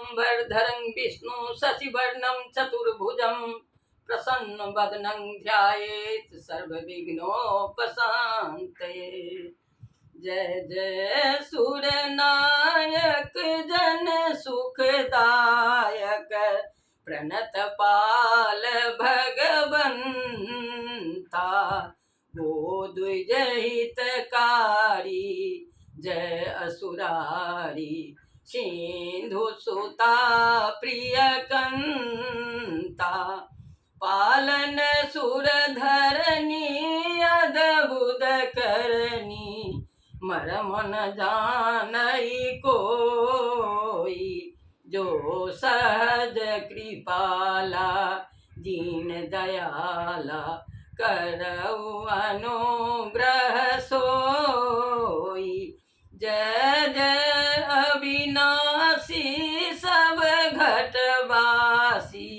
शुक्लांबरधरं विष्णु शशिवर्णं चतुर्भुजं प्रसन्नवदनं ध्यायेत् सर्वविघ्नोपशान्तये। जय जय सुरनायक जन सुखदायक प्रणत पाल भगवंता। बोध हितकारी जय असुरारी सिंधु सुता प्रिय कंता। पालन सुर धरनी अद्भुत करनी मरम न जानई कोई। जो सहज कृपाला दीन दयाला करऊ अनुग्रह सोई। जय जय अविनाशी सब घटवासी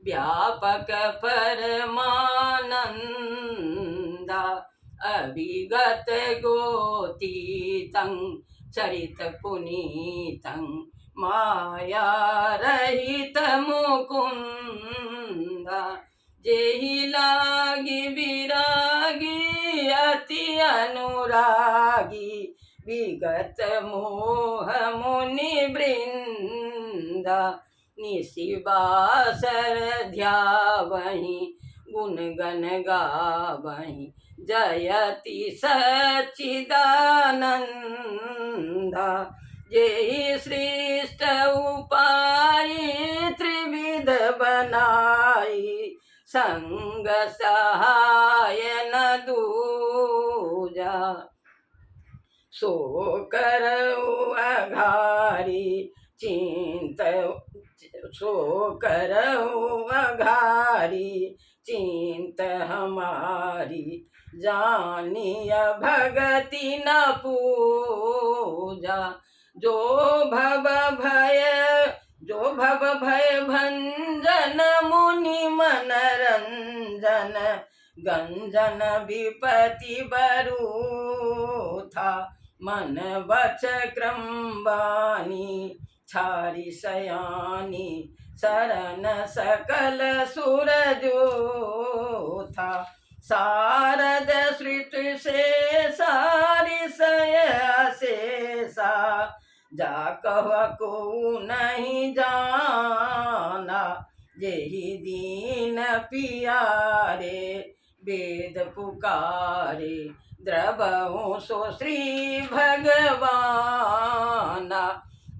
व्यापक परमानंदा। अभिगत गोतीतं चरित पुनीतं माया रहित मुकुंदा। जेहि लागी विरागी अति अनुरागी विगत मोह मुनि वृंदा। निशिबासर ध्यावहि गुण गण गावहि जयति सच्चिदानंदा। जेहि सृष्ट उपाय त्रिविध बनाई संग सहाय न दूजा। सो करऊ अघारी चिंत सो करऊ अघारी चिंत हमारी जानिय भगति न पूजा। जो भव भय भंजन मुनि मनरंजन गंजन विपति बरूथा। मन वच क्रमबानी छारी सयानी शरण सकल सुर जोथा। शारद श्रुति से सारी शेषा जा कह को नहीं जाना। जेहि दीन पियारे वेद पुकारे द्रवहु सो श्री भगवाना।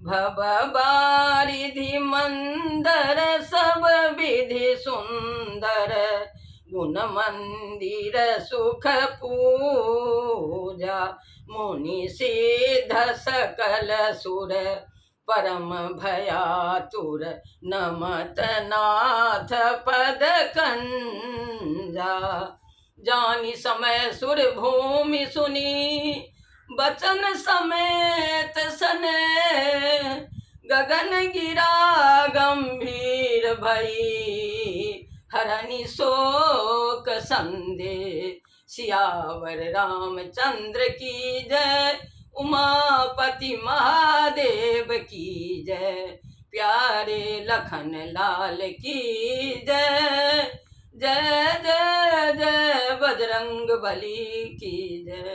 भव बारिधि मंदर सब विधि सुंदर गुण मंदिर सुख पूजा। मुनि सिद्ध सकल सुर परम भयातुर नमत नाथ पद कंजा। जानी समय सुर भूमि सुनी बचन समेत सने गगन गिरा गंभीर भई हरनि शोक संदे। सियावर रामचंद्र की जय उमापति महादेव की जय प्यारे लखन लाल की जय। जय जय जय बजरंग बली की जय।